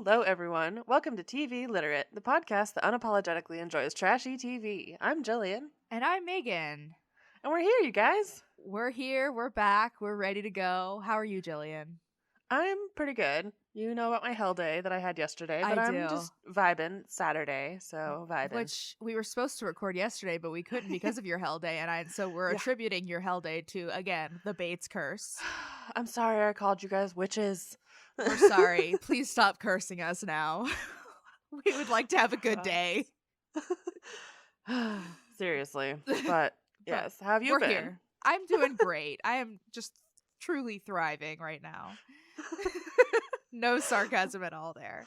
Hello, everyone. Welcome to TV Literate, the podcast that unapologetically enjoys trashy TV. I'm Gillian. And I'm Megan. And we're here, you guys. We're here. We're back. We're ready to go. How are you, Gillian? I'm pretty good. You know about my hell day that I had yesterday, but I do. I'm just vibing. It's Saturday, so vibing. Which we were supposed to record yesterday, but we couldn't because of your hell day. And so we're attributing your hell day to, again, the Bates curse. I'm sorry I called you guys witches. We're sorry. Please stop cursing us now. We would like to have a good day. Seriously. But yes, how have you we're been? Here. I'm doing great. I am just truly thriving right now. No sarcasm at all there.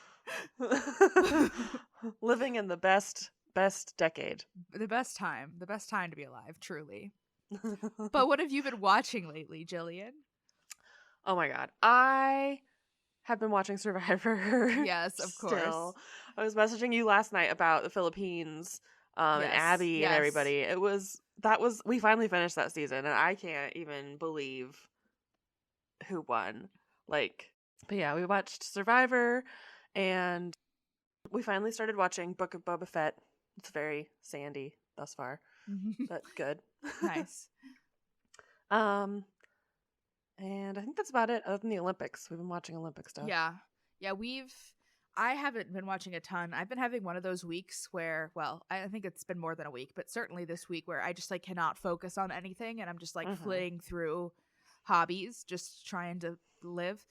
Living in the best decade. The best time to be alive, truly. But what have you been watching lately, Gillian? Oh my god. I have been watching Survivor. Yes, of course. I was messaging you last night about the Philippines and Abby and everybody. We finally finished that season and I can't even believe who won. But yeah, we watched Survivor and we finally started watching Book of Boba Fett. It's very sandy thus far, but good. Nice. And I think that's about it other than the Olympics. We've been watching Olympic stuff. Yeah, I haven't been watching a ton. I've been having one of those weeks where, well, I think it's been more than a week, but certainly this week where I just cannot focus on anything and I'm just flitting through hobbies, just trying to live.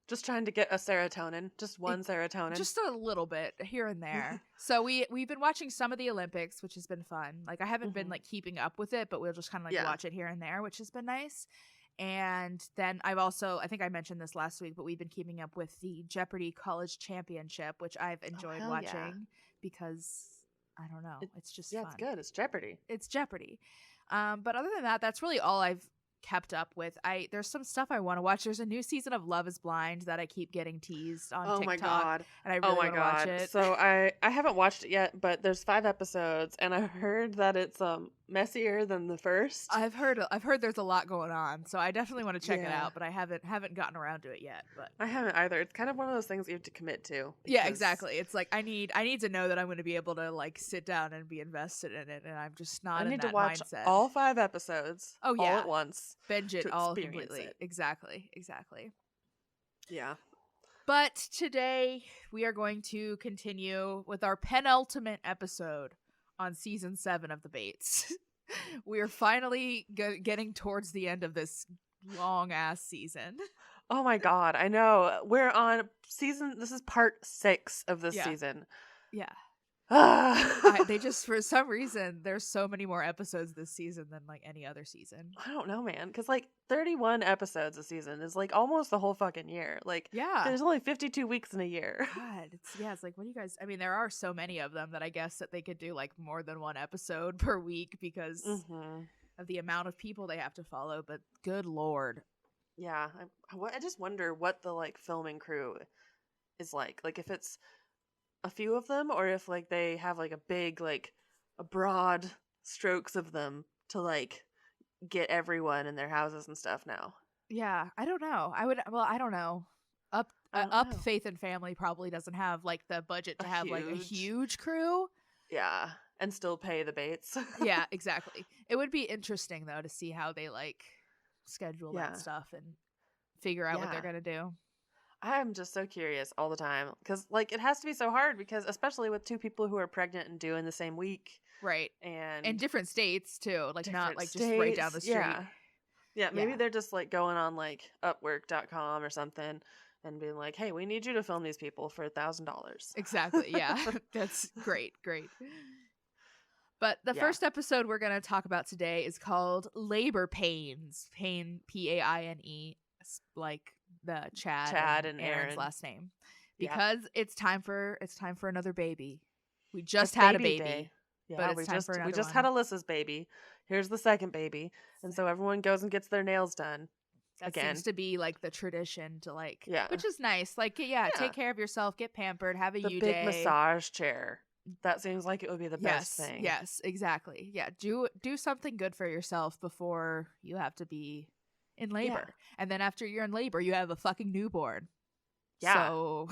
Just trying to get a serotonin, just one serotonin. Just a little bit here and there. So we've been watching some of the Olympics, which has been fun. I haven't been keeping up with it, but we'll just kind of watch it here and there, which has been nice. And then I think I mentioned this last week, but we've been keeping up with the Jeopardy College Championship, which I've enjoyed watching because, I don't know, it's just fun. It's good. It's Jeopardy. It's Jeopardy. But other than that, that's really all I've kept up with. There's some stuff I want to watch. There's a new season of Love is Blind that I keep getting teased on TikTok. My god. And I really want to watch it. So I haven't watched it yet, but there's 5 episodes and I heard that it's messier than the first. I've heard there's a lot going on, so I definitely want to check it out, but I haven't gotten around to it yet. But I haven't either. It's kind of one of those things you have to commit to. Yeah, exactly. It's I need to know that I'm going to be able to sit down and be invested in it, and I'm just not in that mindset. I need to watch all 5 episodes all at once. Binge it all completely. Exactly. Yeah. But today we are going to continue with our penultimate episode on season 7 of The Bates. We are finally getting towards the end of this long ass season. Oh my god, I know. We're on this is part 6 of this season. Yeah. They just, for some reason, there's so many more episodes this season than any other season. I don't know, man, because 31 episodes a season is almost the whole fucking year. There's only 52 weeks in a year. God, it's what do you guys? I mean, there are so many of them that I guess that they could do more than one episode per week because of the amount of people they have to follow. But good lord, yeah, I just wonder what the filming crew is like if it's a few of them or if they have a big a broad strokes of them to get everyone in their houses and stuff now. Yeah, I don't know. I don't know. Up Faith and Family probably doesn't have the budget to have a huge crew. Yeah, and still pay the Bates. Yeah, exactly. It would be interesting though to see how they schedule that stuff and figure out what they're gonna do. I'm just so curious all the time because it has to be so hard because especially with 2 people who are pregnant and due in the same week. Right. And in different states too. Not just right down the street. Yeah. Maybe they're just going on Upwork.com or something and being hey, we need you to film these people for $1,000. Exactly. Yeah. That's great. But the first episode we're going to talk about today is called Labor Pains. Pain, Paine, the Chad and Erin's last name, because it's time for another baby. We just had a baby. Yeah, we just had Alyssa's baby. Here's the second baby, and so everyone goes and gets their nails done. That seems to be the tradition to which is nice. Take care of yourself, get pampered, have a big massage chair. That seems like it would be the best thing. Yes, exactly. Yeah, do something good for yourself before you have to be in labor. And then after you're in labor, you have a fucking newborn. Yeah. So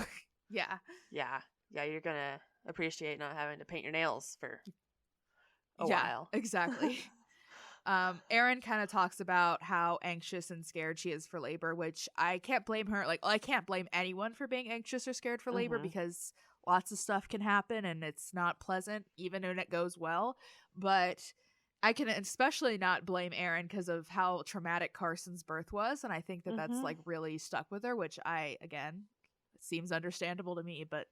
Yeah. Yeah. Yeah, you're gonna appreciate not having to paint your nails for a while. Exactly. Erin kind of talks about how anxious and scared she is for labor, which I can't blame her. Like, I can't blame anyone for being anxious or scared for labor because lots of stuff can happen and it's not pleasant, even when it goes well. But I can especially not blame Erin because of how traumatic Carson's birth was. And I think that that's like really stuck with her, which again, seems understandable to me. But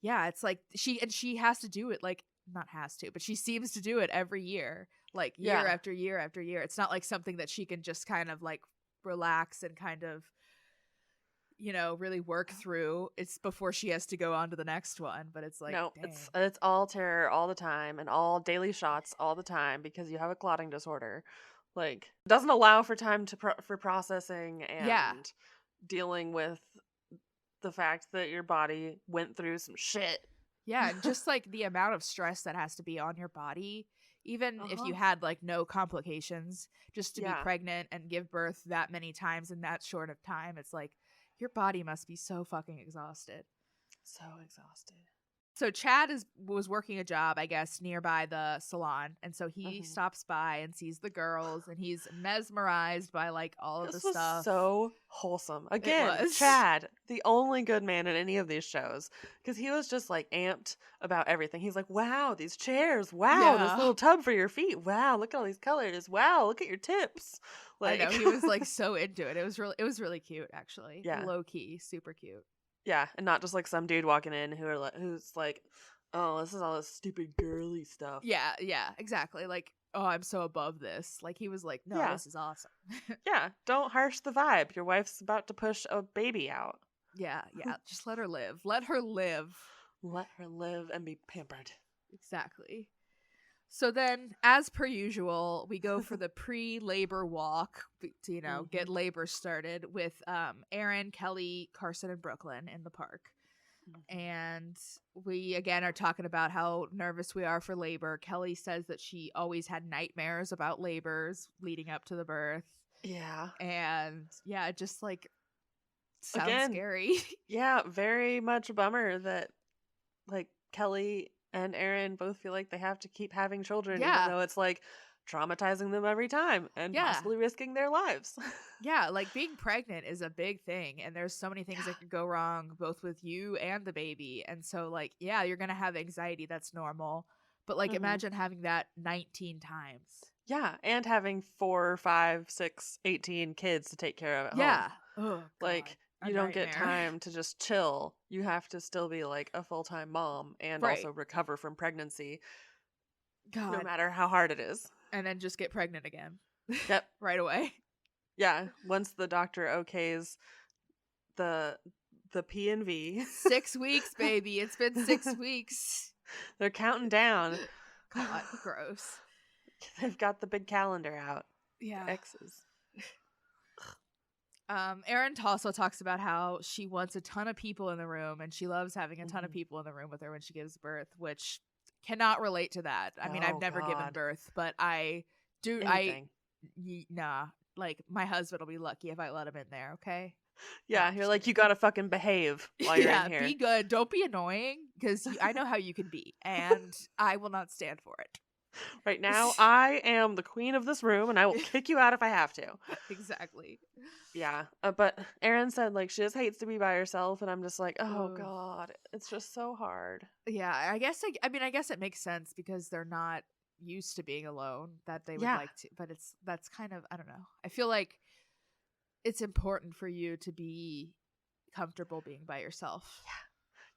yeah, it's like she has to do it, like, not has to, but she seems to do it every year, like year after year after year. It's not like something that she can just kind of like relax and kind of, really work through. It's before she has to go on to the next one, but it's like, no, dang. it's all terror all the time and all daily shots all the time because you have a clotting disorder. Like, it doesn't allow for time for processing and dealing with the fact that your body went through some shit. Yeah, and just like the amount of stress that has to be on your body, even if you had like no complications, just to be pregnant and give birth that many times in that short of time, it's like your body must be so fucking exhausted. So exhausted. So Chad was working a job, I guess, nearby the salon, and so he stops by and sees the girls, and he's mesmerized by like all of the stuff. This was so wholesome. Again, Chad, the only good man in any of these shows, because he was just like amped about everything. He's like, "Wow, these chairs! Wow, this little tub for your feet! Wow, look at all these colors! Wow, look at your tips!" Like, I know, he was like so into it. It was really cute, actually. Yeah, low key, super cute. Yeah, and not just like some dude walking in who's like, "Oh, this is all this stupid girly stuff." Yeah, exactly. Like, "Oh, I'm so above this." Like, he was like, "No, this is awesome." Yeah, don't harsh the vibe. Your wife's about to push a baby out. Yeah, just let her live. Let her live. Let her live and be pampered. Exactly. So then, as per usual, we go for the pre-labor walk to, get labor started with Erin, Kelly, Carson, and Brooklyn in the park. And we, again, are talking about how nervous we are for labor. Kelly says that she always had nightmares about labors leading up to the birth. Yeah. And, yeah, it just, like, sounds scary. Yeah, very much a bummer that, like, Kelly and Erin both feel like they have to keep having children, even though it's like traumatizing them every time and possibly risking their lives. Yeah, like being pregnant is a big thing, and there's so many things that could go wrong both with you and the baby. And so, like, yeah, you're gonna have anxiety, that's normal, but like imagine having that 19 times. Yeah, and having 4, 5, 6, 18 kids to take care of at home. Oh, like, you don't get time to just chill. You have to still be like a full-time mom and also recover from pregnancy. No matter how hard it is. And then just get pregnant again. Yep. Right away. Yeah. Once the doctor okays the P&V. 6 weeks, baby. It's been 6 weeks. They're counting down. God, gross. They've got the big calendar out. Yeah. X's. Erin also talks about how she wants a ton of people in the room, and she loves having a ton of people in the room with her when she gives birth, which cannot relate to that. I mean, I've never given birth, but I do. Nah, like my husband will be lucky if I let him in there. Okay. Yeah, you're like, you gotta fucking behave while you're in here. Be good. Don't be annoying, because I know how you can be, and I will not stand for it. Right now, I am the queen of this room, and I will kick you out if I have to. Exactly. Yeah, but Erin said, like, she just hates to be by herself, and I'm just like, oh God, it's just so hard. Yeah, I guess it makes sense because they're not used to being alone, that they would like to, but that's kind of, I don't know. I feel like it's important for you to be comfortable being by yourself.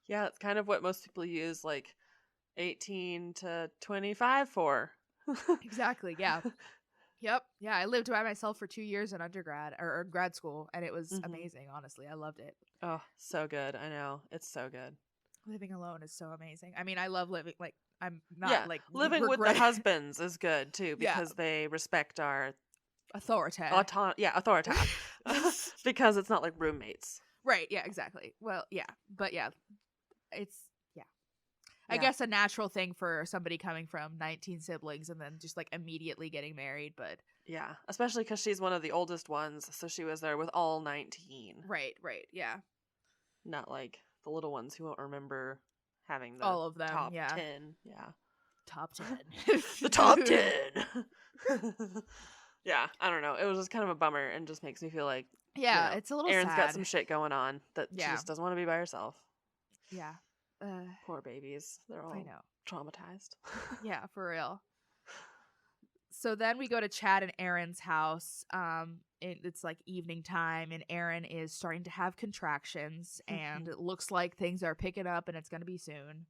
Yeah, it's kind of what most people use, like, 18 to 25 for. Exactly, yeah. Yep. Yeah, I lived by myself for 2 years in undergrad or grad school, and it was amazing, honestly. I loved it. Oh, so good. I know. It's so good. Living alone is so amazing. I mean, I love living, like, I'm not like living with the husbands is good too, because they respect our authority. Authority. Because it's not like roommates. Right, yeah, exactly. Well, yeah. But yeah, it's I guess a natural thing for somebody coming from 19 siblings and then just like immediately getting married, but yeah, especially because she's one of the oldest ones, so she was there with all 19. Right, yeah. Not like the little ones who won't remember having the all of them, top yeah. 10. Yeah. Top 10. The top 10! Yeah, I don't know. It was just kind of a bummer and just makes me feel like, it's a little Erin's sad. got some shit going on that she just doesn't want to be by herself. Yeah. Poor babies. They're all traumatized. Yeah, for real. So then we go to Chad and Erin's house. It's like evening time, and Erin is starting to have contractions, and it looks like things are picking up, and it's going to be soon.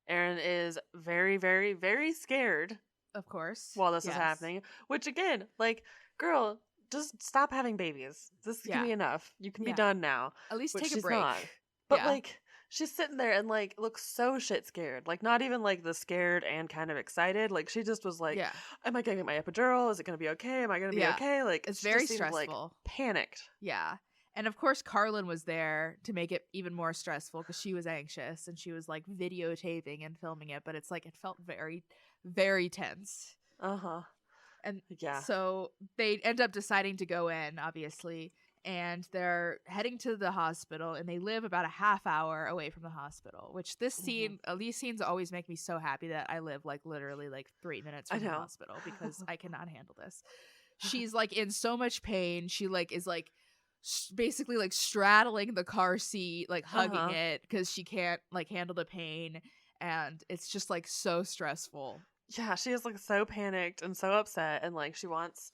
Erin is very, very, very scared. Of course. While this is happening. Which, again, like, girl, just stop having babies. This can be enough. You can be done now. At least take a break. Not. But, like, she's sitting there and, like, looks so shit scared. Like, not even, like, the scared and kind of excited. Like, she just was like, am I going to get my epidural? Is it going to be okay? Am I going to be okay? Like, it's very stressful. Like, panicked. Yeah. And of course, Carlin was there to make it even more stressful because she was anxious and she was like videotaping and filming it. But it's like it felt very, very tense. And so they end up deciding to go in, obviously, and they're heading to the hospital. And they live about a half hour away from the hospital. Which this scene, these scenes always make me so happy that I live like literally like 3 minutes from the hospital because I cannot handle this. She's like in so much pain. She like is like basically like straddling the car seat, like hugging it because she can't like handle the pain, and it's just like so stressful. Yeah, she is like so panicked and so upset, and like she wants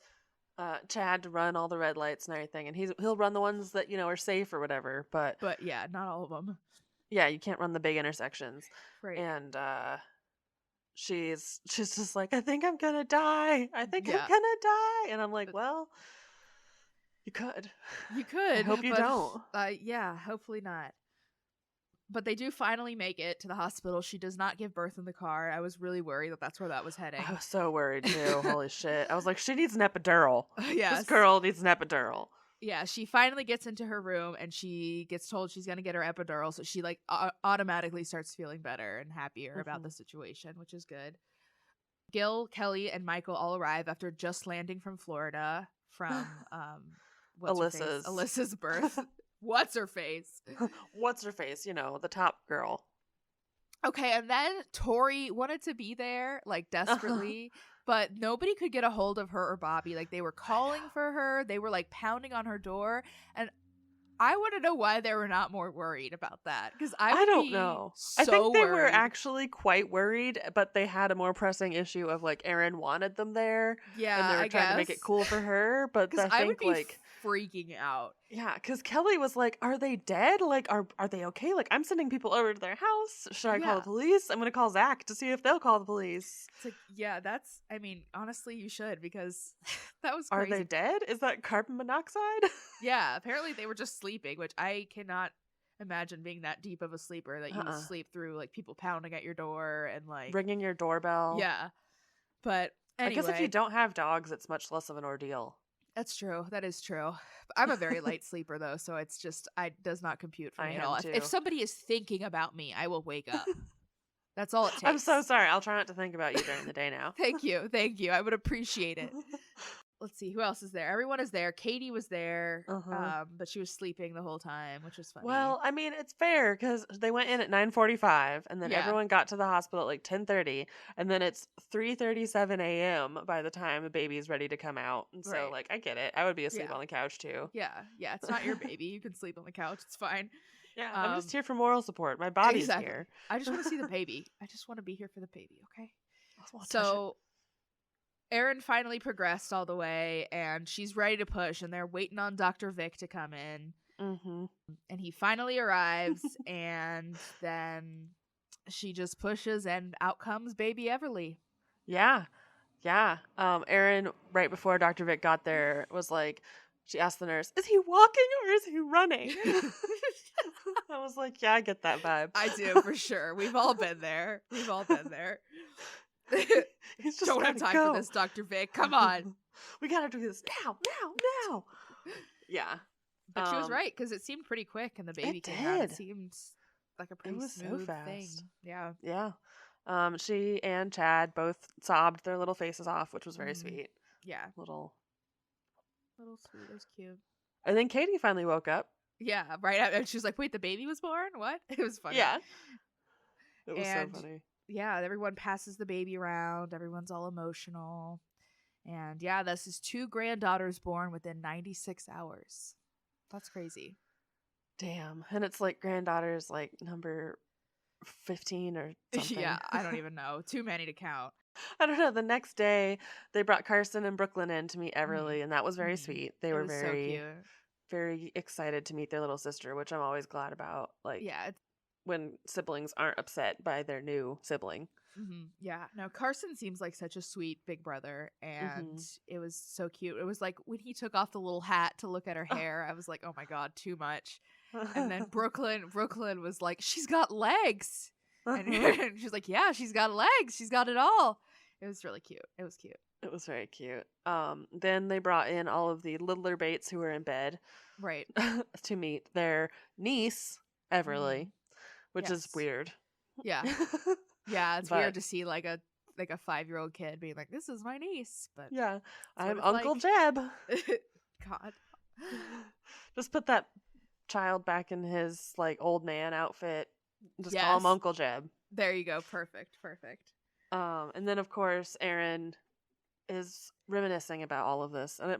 Chad to run all the red lights and everything, and he'll run the ones that are safe or whatever, but yeah, not all of them. Yeah, you can't run the big intersections, right? And she's just like, I think I'm gonna die. I'm gonna die, and I'm like, well. You could. I hope you don't. Yeah, hopefully not. But they do finally make it to the hospital. She does not give birth in the car. I was really worried that that's where that was heading. I was so worried too. Holy shit. I was like, she needs an epidural. Yes. This girl needs an epidural. Yeah, she finally gets into her room and she gets told she's going to get her epidural. So she like automatically starts feeling better and happier about the situation, which is good. Gill, Kelly, and Michael all arrive after just landing from Florida from Alyssa's birth. What's her face? What's her face? The top girl. Okay, and then Tori wanted to be there, like, desperately, but nobody could get a hold of her or Bobby. Like, they were calling for her. They were, like, pounding on her door. And I want to know why they were not more worried about that. Because I don't know. I think they were actually quite worried, but they had a more pressing issue of, like, Erin wanted them there. Yeah, and they were trying to make it cool for her. But I would be like freaking out. Yeah, because Kelly was like, are they dead? Like, are they okay? Like, I'm sending people over to their house. Should I call the police? I'm going to call Zach to see if they'll call the police. It's like, yeah, honestly, you should, because that was crazy. Are they dead? Is that carbon monoxide? Yeah, apparently they were just sleeping, which I cannot imagine being that deep of a sleeper that you sleep through, like, people pounding at your door and, like... ringing your doorbell. Yeah. But anyway. I guess if you don't have dogs, it's much less of an ordeal. That's true. That is true. I'm a very light sleeper, though, so it's just, does not compute for me at all. If somebody is thinking about me, I will wake up. That's all it takes. I'm so sorry. I'll try not to think about you during the day now. Thank you. Thank you. I would appreciate it. Let's see. Who else is there? Everyone is there. Katie was there, but she was sleeping the whole time, which was funny. Well, I mean, it's fair because they went in at 9:45, and then everyone got to the hospital at like 10:30, and then it's 3:37 a.m. by the time the baby's ready to come out. And so, like, I get it. I would be asleep on the couch too. Yeah. It's not your baby. You can sleep on the couch. It's fine. Yeah, I'm just here for moral support. My body's here. I just want to see the baby. I just want to be here for the baby, okay? So Erin finally progressed all the way, and she's ready to push, and they're waiting on Dr. Vic to come in. And he finally arrives, and then she just pushes, and out comes baby Everly. Yeah. Erin, right before Dr. Vic got there, was like, she asked the nurse, is he walking or is he running? I was like, yeah, I get that vibe. I do, for sure. We've all been there. He's just don't have time for this, Dr. Vic. Come on. We gotta do this now. Yeah. But she was right, because it seemed pretty quick, and the baby came out. It seemed like a pretty smooth thing. Yeah. Yeah. She and Chad both sobbed their little faces off, which was very sweet. Yeah. Little sweet. It was cute. And then Katie finally woke up. Yeah, right. And she was like, wait, the baby was born? What? It was funny. Yeah. It was so funny. Yeah, everyone passes the baby around. Everyone's all emotional. And yeah, this is 2 granddaughters born within 96 hours. That's crazy. Damn. And it's like granddaughter's like number 15 or something. Yeah, I don't even know. Too many to count. I don't know. The next day, they brought Carson and Brooklyn in to meet Everly, and that was very sweet. They were very, so very excited to meet their little sister, which I'm always glad about. Like, yeah, when siblings aren't upset by their new sibling. Yeah, no, Carson seems like such a sweet big brother, and it was so cute. It was like when he took off the little hat to look at her hair, I was like, oh my god, too much. And then Brooklyn was like, she's got legs. And she's like, yeah, she's got legs. She's got it all. It was really cute. It was cute. It was very cute. Then they brought in all of the littler Bates who were in bed. Right. To meet their niece, Everly, which is weird. Yeah. Yeah, it's weird to see like a 5-year-old kid being like, this is my niece. But yeah, I'm Uncle Jeb. God. Just put that child back in his like old man outfit. Just call him Uncle Jeb. There you go. Perfect. And then of course Erin is reminiscing about all of this, and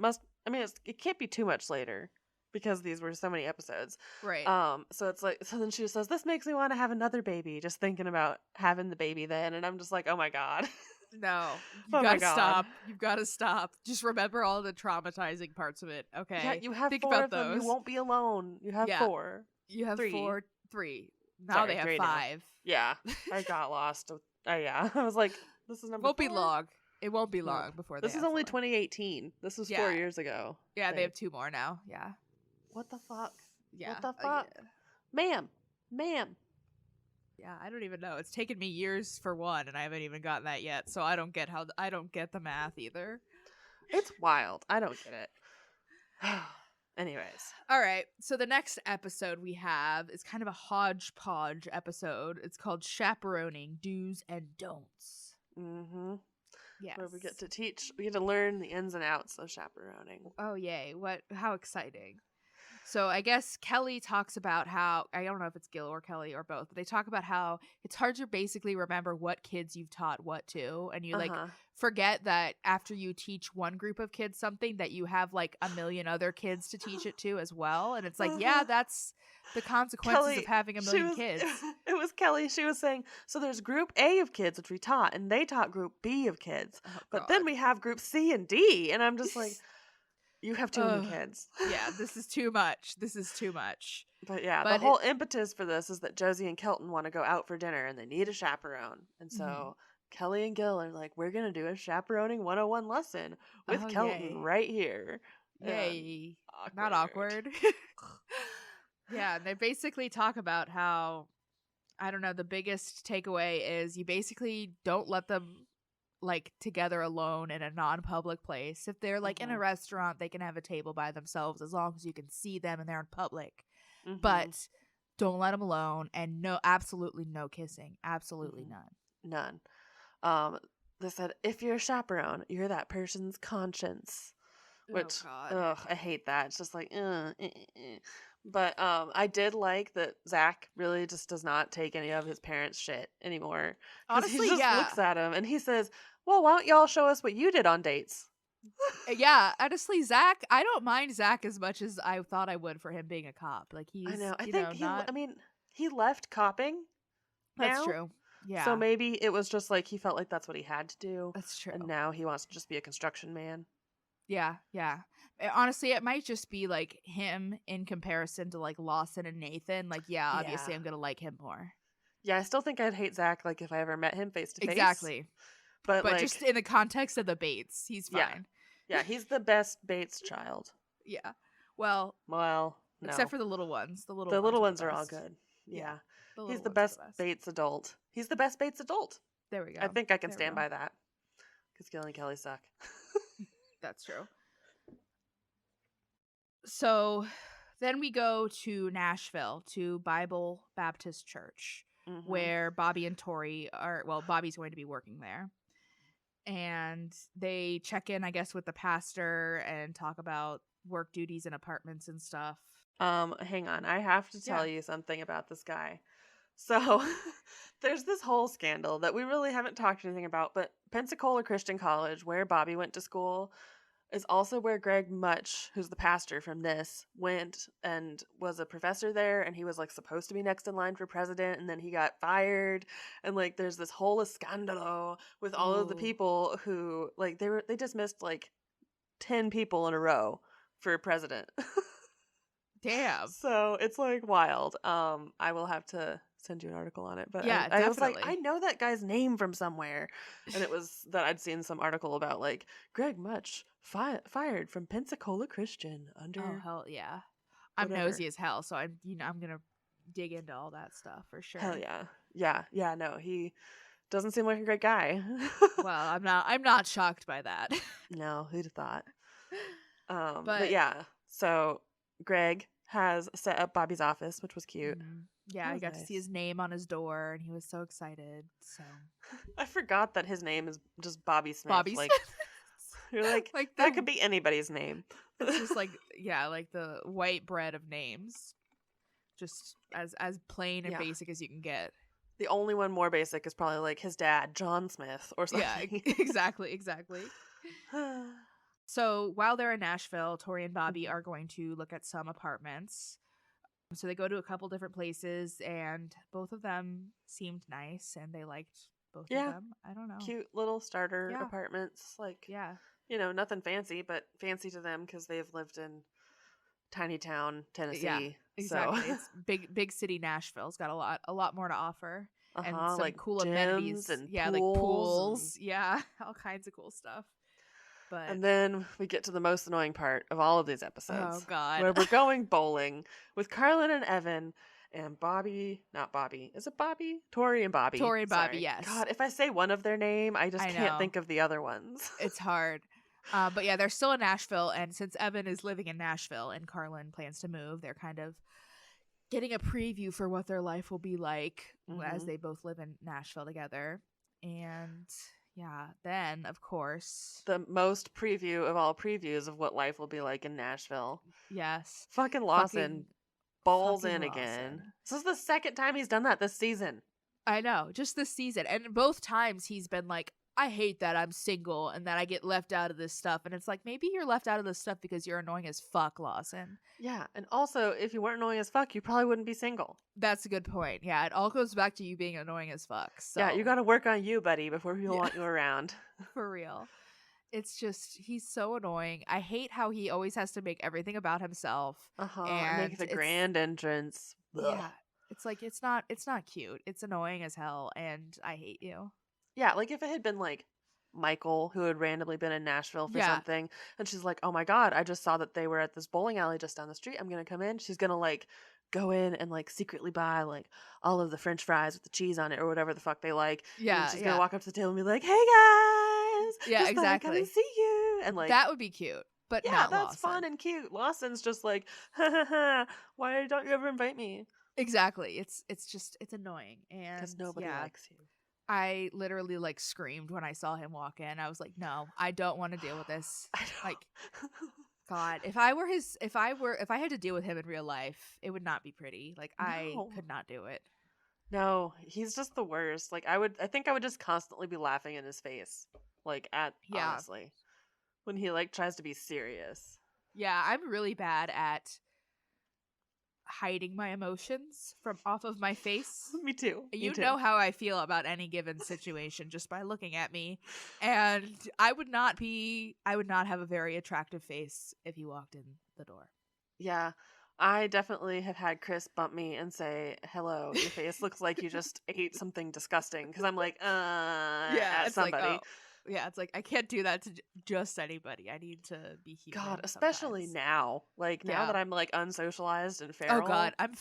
it can't be too much later because these were so many episodes. Right. So it's like, so then she just says, this makes me want to have another baby, just thinking about having the baby then, and I'm just like, oh my god. No, you've got to stop. You've got to stop. Just remember all the traumatizing parts of it. Okay. Yeah, you have Think 4 about of them. those. You won't be alone. You have 4. You have 3. 3. Now they have 5. Now. Yeah, I got lost. Yeah, I was like, this is number 4? Won't be long. It won't be long before this is only 2018. This was 4 years ago. Yeah, they have 2 more now. Yeah. What the fuck? Yeah. What the fuck? Ma'am. Yeah, I don't even know. It's taken me years for one, and I haven't even gotten that yet. So I don't get the math either. It's wild. I don't get it. Anyways. All right. So the next episode we have is kind of a hodgepodge episode. It's called Chaperoning Do's and Don'ts. Mm-hmm. Yes. Where we get to learn the ins and outs of chaperoning. Oh, yay. How exciting. So I guess Kelly talks about how, I don't know if it's Gill or Kelly or both, but they talk about how it's hard to basically remember what kids you've taught what to. And you forget that after you teach one group of kids something that you have like a million other kids to teach it to as well. And it's like, yeah, that's the consequences of having a million kids. It was Kelly. She was saying, so there's group A of kids, which we taught, and they taught group B of kids. Oh, but then we have group C and D. And I'm just like, you have too many kids. Yeah, this is too much. But yeah, the whole impetus for this is that Josie and Kelton want to go out for dinner and they need a chaperone. And so Kelly and Gill are like, we're going to do a chaperoning 101 lesson with Kelton right here. Yay. Not awkward. Yeah, and they basically talk about how, I don't know, the biggest takeaway is you basically don't let them like together alone in a non-public place. If they're like in a restaurant, they can have a table by themselves as long as you can see them and they're in public. But don't let them alone, and absolutely no kissing. Absolutely none. They said if you're a chaperone, you're that person's conscience. Which I hate that. It's just like But I did like that Zach really just does not take any of his parents' shit anymore. Honestly, he just looks at him and he says, well, why don't y'all show us what you did on dates? Yeah, honestly, Zach, I don't mind Zach as much as I thought I would for him being a cop. Like he's, I know. I think he left copping. That's true. Yeah. So maybe it was just like he felt like that's what he had to do. That's true. And now he wants to just be a construction man. Yeah. Honestly, it might just be like him in comparison to like Lawson and Nathan. Like, obviously I'm gonna like him more. Yeah, I still think I'd hate Zach like if I ever met him face to face. Exactly. But like, just in the context of the Bates, he's fine. Yeah, he's the best Bates child. Yeah. Well, no. Except for the little ones. The little ones are all good. Yeah. He's the best Bates adult. He's the best Bates adult. There we go. I think I can stand by that. Because Gill and Kelly suck. That's true. So then we go to Nashville, to Bible Baptist Church, where Bobby and Tori Bobby's going to be working there. And they check in, I guess, with the pastor and talk about work duties and apartments and stuff. Hang on. I have to tell you something about this guy. So there's this whole scandal that we really haven't talked anything about, but Pensacola Christian College, where Bobby went to school, is also where Greg Much, who's the pastor from this, went and was a professor there, and he was like supposed to be next in line for president, and then he got fired, and like there's this whole scandalo with all of the people who like they dismissed like 10 people in a row for president. Damn. So it's like wild. I will have to send you an article on it. But yeah, I was like, I know that guy's name from somewhere. And it was that I'd seen some article about like Greg Much fired from Pensacola Christian under. Oh hell yeah. I'm nosy as hell, so I'm gonna dig into all that stuff for sure. Hell yeah. Yeah, no, he doesn't seem like a great guy. Well, I'm not shocked by that. No, who'd have thought? But yeah, so Greg has set up Bobby's office, which was cute. Mm-hmm. Yeah, I got to see his name on his door, and he was so excited. So I forgot that his name is just Bobby Smith. Bobby like, Smith. You're like that could be anybody's name. It's just like like the white bread of names, just as plain and basic as you can get. The only one more basic is probably like his dad, John Smith, or something. Yeah, exactly. So while they're in Nashville, Tori and Bobby are going to look at some apartments. So they go to a couple different places, and both of them seemed nice, and they liked both of them. I don't know. Cute little starter apartments. Like, nothing fancy, but fancy to them because they've lived in tiny town Tennessee. Yeah, exactly. So. It's big city Nashville's got a lot more to offer. And some like cool amenities. And pools like pools. And... Yeah, all kinds of cool stuff. And then we get to the most annoying part of all of these episodes. Oh, God. Where we're going bowling with Carlin and Evan and Bobby. Not Bobby. Is it Bobby? Tori and Bobby. Tori and Bobby, yes. God, if I say one of their name, I just can't think of the other ones. It's hard. But yeah, they're still in Nashville. And since Evan is living in Nashville and Carlin plans to move, they're kind of getting a preview for what their life will be like as they both live in Nashville together. And... yeah, then, of course... the most preview of all previews of what life will be like in Nashville. Yes. Fucking Lawson bowls in again. This is the second time he's done that this season. I know, just this season. And both times he's been like, I hate that I'm single and that I get left out of this stuff. And it's like, maybe you're left out of this stuff because you're annoying as fuck, Lawson. Yeah, and also, if you weren't annoying as fuck, you probably wouldn't be single. That's a good point. Yeah, it all goes back to you being annoying as fuck. So. Yeah, you gotta work on you, buddy, before people want you around. For real. It's just, he's so annoying. I hate how he always has to make everything about himself. And make the grand entrance. Ugh. Yeah, it's like, it's not cute. It's annoying as hell, and I hate you. Yeah, like if it had been like Michael, who had randomly been in Nashville for something, and she's like, oh my God, I just saw that they were at this bowling alley just down the street. I'm going to come in. She's going to like go in and like secretly buy like all of the French fries with the cheese on it or whatever the fuck they like. Yeah. And she's going to walk up to the table and be like, hey guys. Yeah, just exactly. Come and see you. And like, that would be cute, but not that's Lawson. Fun and cute. Lawson's just like, ha ha ha, why don't you ever invite me? Exactly. It's annoying. And because nobody likes you. I literally like screamed when I saw him walk in. I was like, no, I don't want to deal with this. Like, God, if I had to deal with him in real life, it would not be pretty. Like, no. I could not do it. No, he's just the worst. Like, I think I would just constantly be laughing in his face. Like, honestly, when he like tries to be serious. Yeah, I'm really bad at hiding my emotions from off of my face. Me too. You know how I feel about any given situation just by looking at me. And I would not have a very attractive face if he walked in the door. Yeah. I definitely have had Chris bump me and say, hello, your face looks like you just ate something disgusting. Because I'm like, at somebody. Like, yeah, it's like, I can't do that to just anybody. I need to be human. God, especially now. Like, now that I'm, like, unsocialized and feral. Oh, God, I'm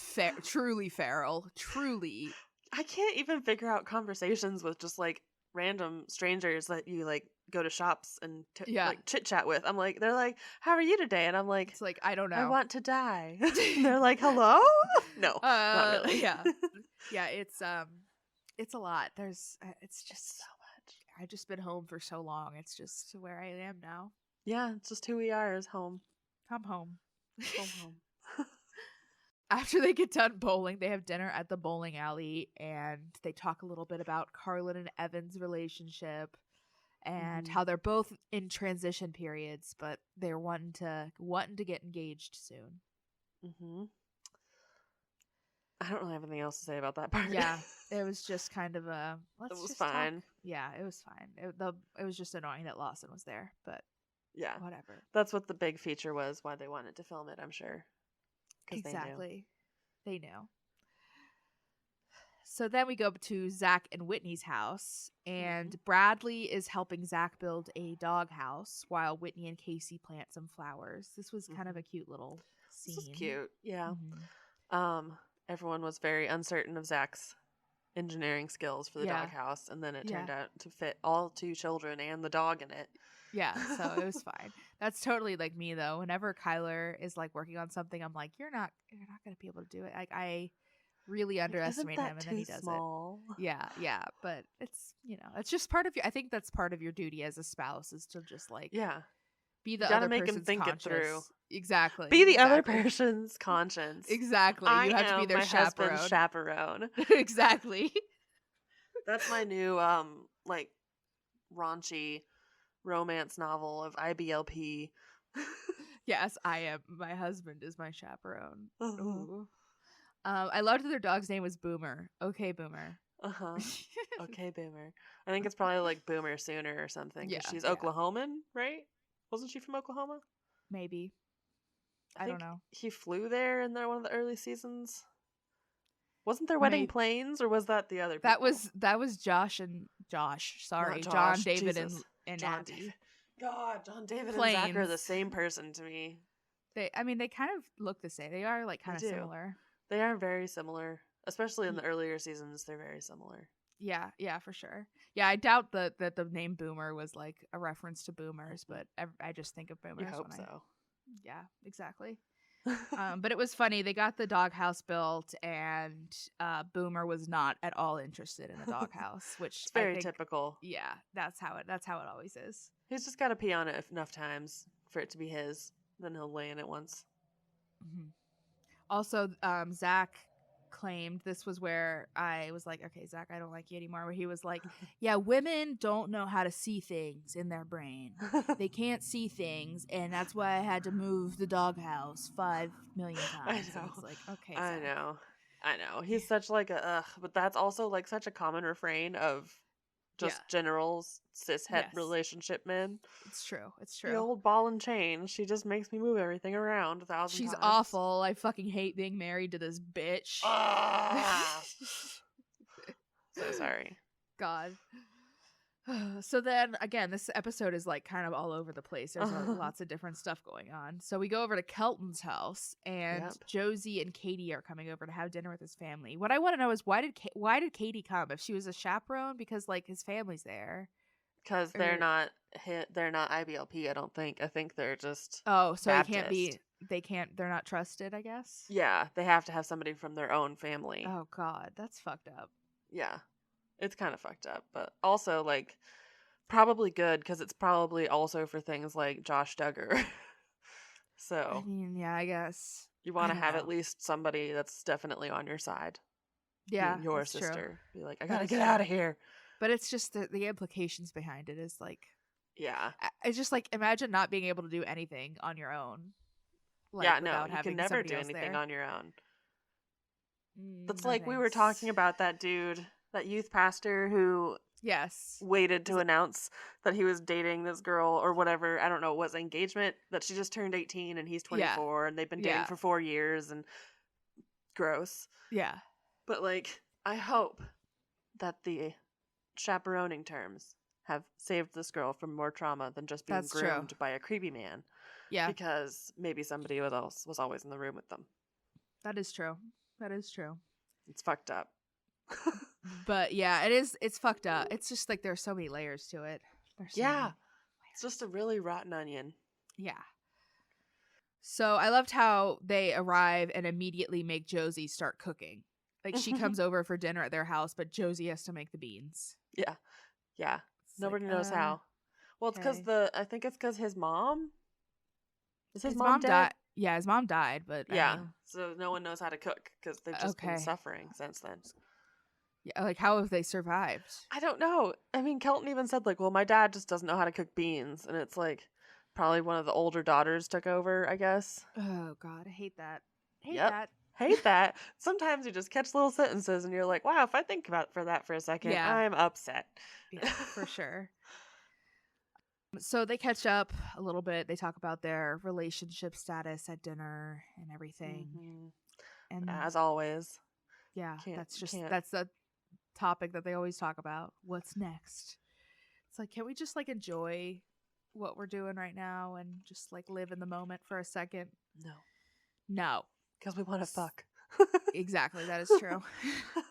truly feral. Truly. I can't even figure out conversations with just, like, random strangers that you, like, go to shops and, like, chit-chat with. I'm like, they're like, how are you today? And I'm like, it's like, I don't know. I want to die. They're like, hello? No, not really. Yeah. Yeah, it's a lot. It's just so much. I've just been home for so long. It's just where I am now. Yeah, it's just who we are is home. I'm home. Home. after they get done bowling, they have dinner at the bowling alley, and they talk a little bit about Carlin and Evan's relationship and how they're both in transition periods, but they're wanting to get engaged soon. I don't really have anything else to say about that part. Yeah, it was just kind of a. It was fine. Talk. Yeah, it was fine. It was just annoying that Lawson was there, but yeah, whatever. That's what the big feature was. Why they wanted to film it, I'm sure. Exactly, they knew. So then we go to Zach and Whitney's house, and Bradley is helping Zach build a doghouse while Whitney and Casey plant some flowers. This was kind of a cute little scene. This was cute, yeah. Everyone was very uncertain of Zach's engineering skills for the doghouse, and then it turned out to fit all 2 children and the dog in it. Yeah, so it was fine. That's totally like me, though. Whenever Kyler is like working on something, I'm like, you're not going to be able to do it. Like, I really underestimate him, and then he does it. Yeah, but it's it's just part of your. I think that's part of your duty as a spouse is to just like be the other person's conscience. Think it through. Exactly. Be the other person's conscience. Exactly. You have to be their chaperone. Exactly. That's my new like raunchy romance novel of IBLP. Yes, I am. My husband is my chaperone. I loved that their dog's name was Boomer. Okay, Boomer. Okay, Boomer. I think it's probably like Boomer Sooner or something. Yeah, she's Oklahoman, right? Wasn't she from Oklahoma? Maybe. I don't know. He flew there in one of the early seasons. Wasn't their wedding planes, or was that the other people? That was Josh. Sorry, Josh, John, David, Jesus. and John Abby. David. God, John David and Zach are the same person to me. They kind of look the same. They are like kind of similar. They are very similar, especially in the earlier seasons. They're very similar. Yeah, for sure. Yeah, I doubt that the name Boomer was like a reference to boomers, but I just think of boomers. You hope so. Yeah, exactly. But it was funny. They got the doghouse built, and Boomer was not at all interested in the doghouse, which is very typical. Yeah, that's how it always is. He's just got to pee on it enough times for it to be his. Then he'll lay in it once. Also, Zach claimed this was where I was like, okay, Zach, I don't like you anymore. Where he was like, yeah, women don't know how to see things in their brain. They can't see things, and that's why I had to move the doghouse 5 million times. I know. It's like, okay, Zach. I know. He's such like a but that's also like such a common refrain of just general cis-het relationship men. It's true. The old ball and chain. She just makes me move everything around 1,000 times. She's awful. I fucking hate being married to this bitch. So sorry. God. So then, again, this episode is like kind of all over the place. There's lots of different stuff going on. So we go over to Kelton's house, and Josie and Katie are coming over to have dinner with his family. What I want to know is why did Katie come? If she was a chaperone, because like his family's there. Because they're not IBLP. I don't think. I think they're just so Baptist. They can't be. They can't. They're not trusted, I guess. Yeah, they have to have somebody from their own family. Oh God, that's fucked up. Yeah. It's kind of fucked up, but also, like, probably good, because it's probably also for things like Josh Duggar. So. I mean, yeah, I guess. You want to have at least somebody that's definitely on your side. Yeah, your sister. True. Be like, I gotta get out of here. But it's just the implications behind it is like. Yeah. It's just like, imagine not being able to do anything on your own. Like, you can never do anything on your own. That's like we were talking about that dude. That youth pastor who waited to announce that he was dating this girl or whatever. I don't know, was engagement that she just turned 18 and he's 24 and they've been dating for 4 years and gross. Yeah. But like, I hope that the chaperoning terms have saved this girl from more trauma than just being groomed by a creepy man. Yeah. Because maybe somebody else was always in the room with them. That is true. It's fucked up. But yeah, it's fucked up. It's just like there's so many layers to it. It's just a really rotten onion. Yeah. So I loved how they arrive and immediately make Josie start cooking. Like she comes over for dinner at their house, but Josie has to make the beans. Yeah. Nobody knows how. Well, it's because I think it's because his mom. Is his mom dead? Yeah, his mom died, but yeah. I mean, so no one knows how to cook because they've just been suffering since then. Yeah, like how have they survived? I don't know. I mean, Kelton even said like, well, my dad just doesn't know how to cook beans, and it's like probably one of the older daughters took over, I guess. Oh God, I hate that. Hate that. Sometimes you just catch little sentences and you're like, wow, if I think about that for a second, I'm upset. Yeah, for sure. So they catch up a little bit. They talk about their relationship status at dinner and everything. Mm-hmm. And as always. Yeah, that's the topic that they always talk about. What's next? It's like, can we just like enjoy what we're doing right now and just like live in the moment for a second? No. Because we want to fuck. Exactly, that is true.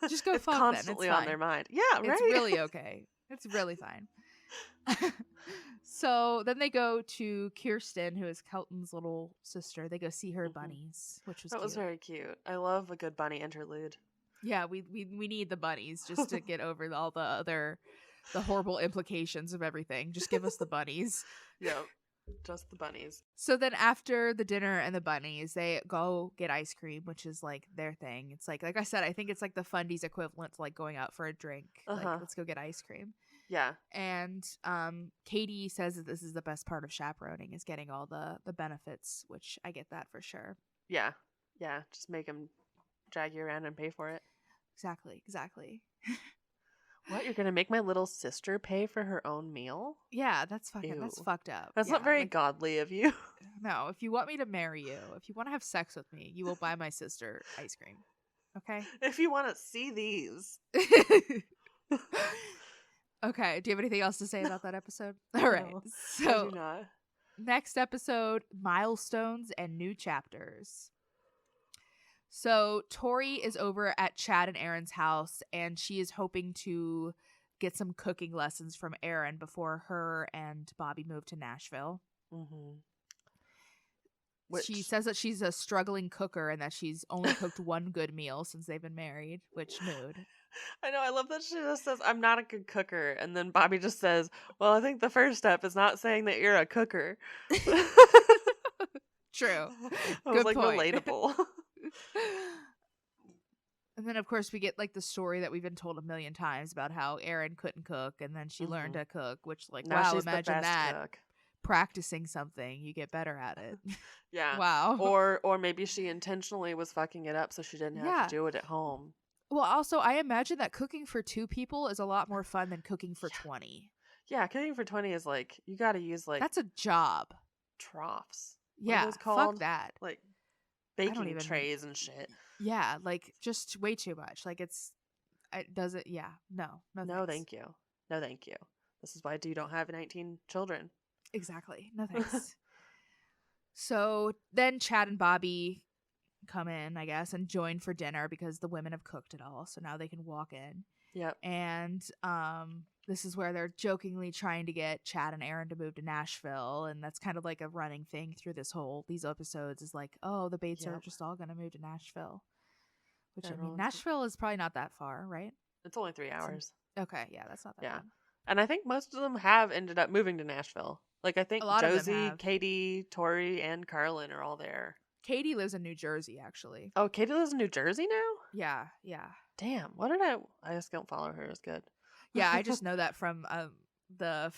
Just go it's fuck constantly then. It's on their mind. Yeah, right? It's really okay. It's really fine. So then they go to Kirsten, who is Kelton's little sister. They go see her bunnies, which was That was very cute. I love a good bunny interlude. Yeah, we need the bunnies just to get over all the horrible implications of everything. Just give us the bunnies. Yep. Just the bunnies. So then after the dinner and the bunnies, they go get ice cream, which is like their thing. It's like I said, I think it's like the fundies equivalent to like going out for a drink. Like, let's go get ice cream. Yeah. And Katie says that this is the best part of chaperoning, is getting all the benefits, which I get that for sure. Yeah. Yeah. Just make them drag you around and pay for it. Exactly. What? You're gonna make my little sister pay for her own meal? Yeah, that's fucked up. That's not very godly of you. No, if you want me to marry you, if you want to have sex with me, you will buy my sister ice cream. Okay? If you want to see these. Okay, do you have anything else to say about that episode? All right. So I do not. Next episode, milestones and new chapters. So Tori is over at Chad and Erin's house, and she is hoping to get some cooking lessons from Erin before her and Bobby move to Nashville. Mm-hmm. She says that she's a struggling cooker and that she's only cooked one good meal since they've been married, which mood. I know, I love that she just says, I'm not a good cooker. And then Bobby just says, well, I think the first step is not saying that you're a cooker. True. I was like, point. Relatable. And then, of course, we get like the story that we've been told a million times about how Erin couldn't cook and then she learned to cook, which, like, now wow, imagine that. Cook. Practicing something, you get better at it. Yeah. Wow. Or maybe she intentionally was fucking it up so she didn't have to do it at home. Well, also, I imagine that cooking for 2 people is a lot more fun than cooking for 20. Yeah, cooking for 20 is like, you got to use like... That's a job. Troughs. Yeah, fuck that. Like baking trays and shit. Yeah, like just way too much. Like it doesn't, yeah. No, thank you. No, thank you. This is why you don't have 19 children. Exactly. No thanks. So then Chad and Bobby come in, I guess, and join for dinner because the women have cooked it all. So now they can walk in. Yep. And this is where they're jokingly trying to get Chad and Erin to move to Nashville. And that's kind of like a running thing through these episodes is like, oh, the Bates are just all going to move to Nashville. Which, I mean, Nashville is probably not that far, right? It's only 3 hours. Okay, yeah, that's not that bad. And I think most of them have ended up moving to Nashville. Like, I think Josie, Katie, Tori, and Carlin are all there. Katie lives in New Jersey, actually. Oh, Katie lives in New Jersey now? Yeah. Damn, I just don't follow her as good. Yeah, I just know that from the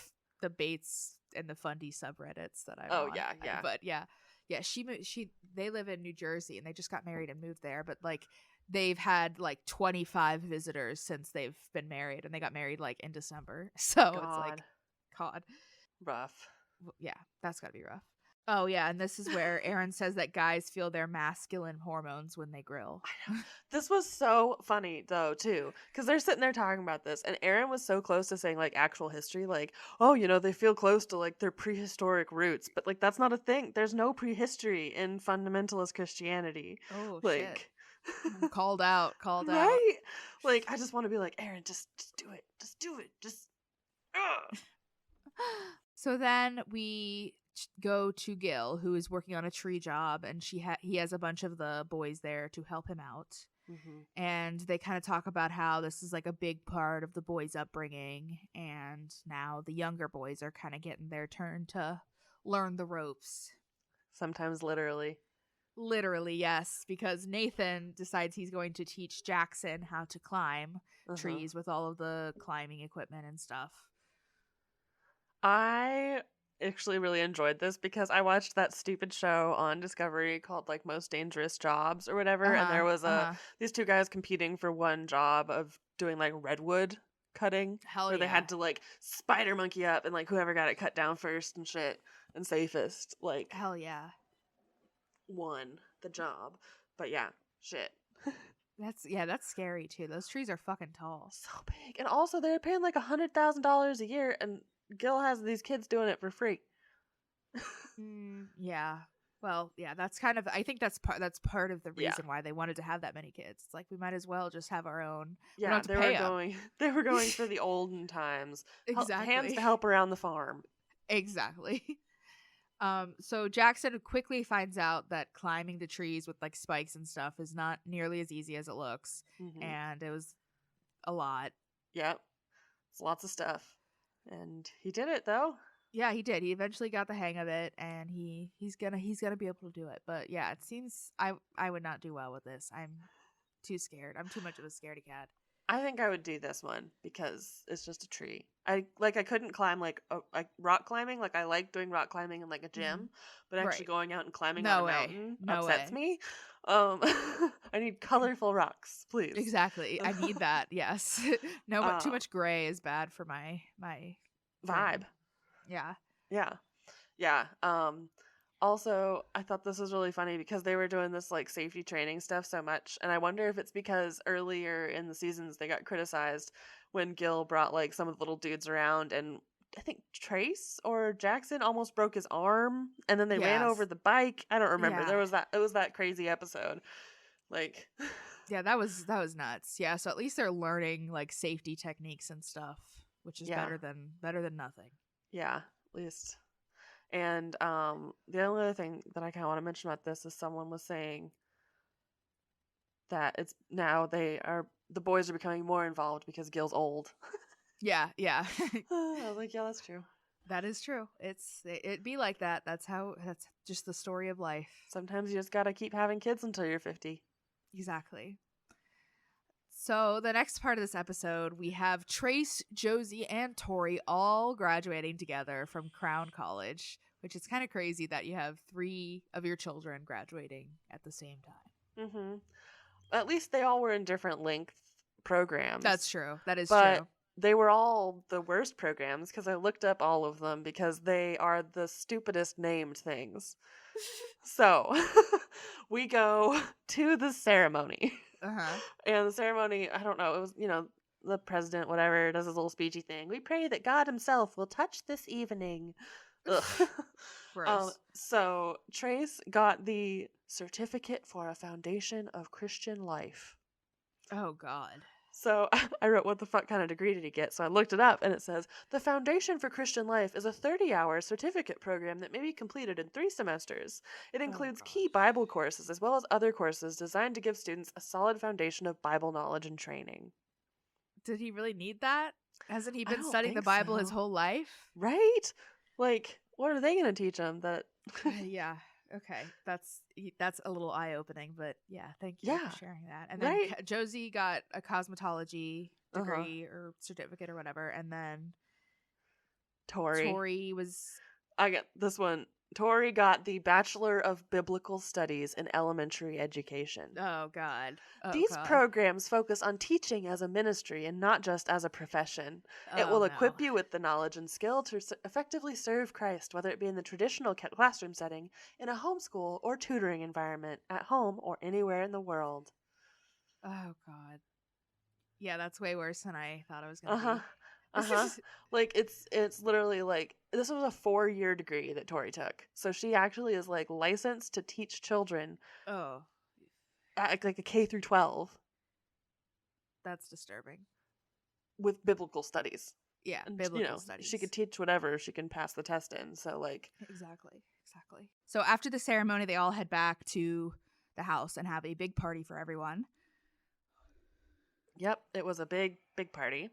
Bates and the Fundy subreddits that I'm on. Yeah. But yeah, they live in New Jersey and they just got married and moved there. But like they've had like 25 visitors since they've been married, and they got married like in December. So it's like, God, rough. Yeah, that's gotta be rough. Oh, yeah, and this is where Erin says that guys feel their masculine hormones when they grill. I know. This was so funny, though, too, because they're sitting there talking about this, and Erin was so close to saying, like, actual history, like, oh, they feel close to, like, their prehistoric roots, but, like, that's not a thing. There's no prehistory in fundamentalist Christianity. Oh, like, shit. Called out. Right? Like, I just want to be like, Erin, just do it. Just do it. Just, So then we go to Gill, who is working on a tree job, and he has a bunch of the boys there to help him out. Mm-hmm. And they kind of talk about how this is like a big part of the boys' upbringing, and now the younger boys are kind of getting their turn to learn the ropes. Sometimes literally. Literally, yes, because Nathan decides he's going to teach Jackson how to climb trees with all of the climbing equipment and stuff. I actually really enjoyed this because I watched that stupid show on Discovery called like Most Dangerous Jobs or whatever, and there was these two guys competing for one job of doing like redwood cutting. Hell where they had to like spider monkey up and like whoever got it cut down first and shit and safest, like hell yeah, won the job. But yeah, shit. That's scary too. Those trees are fucking tall. So big. And also they're paying like $100,000 a year, and Gill has these kids doing it for free. Yeah. Well, yeah, that's kind of, I think that's part of the reason why they wanted to have that many kids. It's like, we might as well just have our own. Yeah, they were going for the olden times. Exactly. Hands to help around the farm. Exactly. So Jackson quickly finds out that climbing the trees with like spikes and stuff is not nearly as easy as it looks. And it was a lot. Yep. It's lots of stuff. And he did it though. Yeah, he did. He eventually got the hang of it, and he's gonna be able to do it. But yeah, it seems I would not do well with this. I'm too scared. I'm too much of a scaredy cat. I think I would do this one because it's just a tree. I couldn't climb like rock climbing. Like I like doing rock climbing in like a gym, but actually going out and climbing on a mountain upsets me. I need colorful rocks, please. Exactly. I need that. Yes. No, but too much gray is bad for my vibe. Yeah. Yeah. Yeah. Also, I thought this was really funny because they were doing this like safety training stuff so much, and I wonder if it's because earlier in the seasons they got criticized when Gill brought like some of the little dudes around, and I think Trace or Jackson almost broke his arm, and then they ran over the bike. I don't remember. It was that crazy episode. Like yeah, that was nuts. Yeah, so at least they're learning like safety techniques and stuff, which is better than nothing. Yeah, at least. And the only other thing that I kind of want to mention about this is someone was saying that it's now the boys are becoming more involved because Gil's old. Yeah. I was like, yeah, that's true. That is true. It'd be like that. That's just the story of life. Sometimes you just gotta keep having kids until you're 50. Exactly. So the next part of this episode, we have Trace, Josie, and Tori all graduating together from Crown College, which is kind of crazy that you have 3 of your children graduating at the same time. At least they all were in different length programs. That's true. That is true. But they were all the worst programs because I looked up all of them because they are the stupidest named things. So we go to the ceremony. And the ceremony, I don't know, it was, the president, whatever, does his little speechy thing. We pray that God himself will touch this evening. So Trace got the certificate for a foundation of Christian life. Oh, God. So I wrote, what the fuck kind of degree did he get? So I looked it up, and it says, the Foundation for Christian Life is a 30-hour certificate program that may be completed in 3 semesters. It includes key Bible courses as well as other courses designed to give students a solid foundation of Bible knowledge and training. Did he really need that? Hasn't he been studying the Bible his whole life? Right? Like, what are they going to teach him? That? Yeah. Okay, that's a little eye-opening, but yeah, thank you for sharing that. And then Josie got a cosmetology degree or certificate or whatever, and then Tori was... I got this one. Tori got the Bachelor of Biblical Studies in Elementary Education. Oh, God. These programs focus on teaching as a ministry and not just as a profession. It will equip you with the knowledge and skill to effectively serve Christ, whether it be in the traditional classroom setting, in a homeschool or tutoring environment, at home, or anywhere in the world. Oh, God. Yeah, that's way worse than I thought it was going to be. Like it's literally like this was a 4-year degree that Tori took, so she actually is like licensed to teach children. At like a K through 12. That's disturbing. With biblical studies. Yeah, biblical studies. She could teach whatever she can pass the test in. So like exactly. So after the ceremony, they all head back to the house and have a big party for everyone. Yep, it was a big party.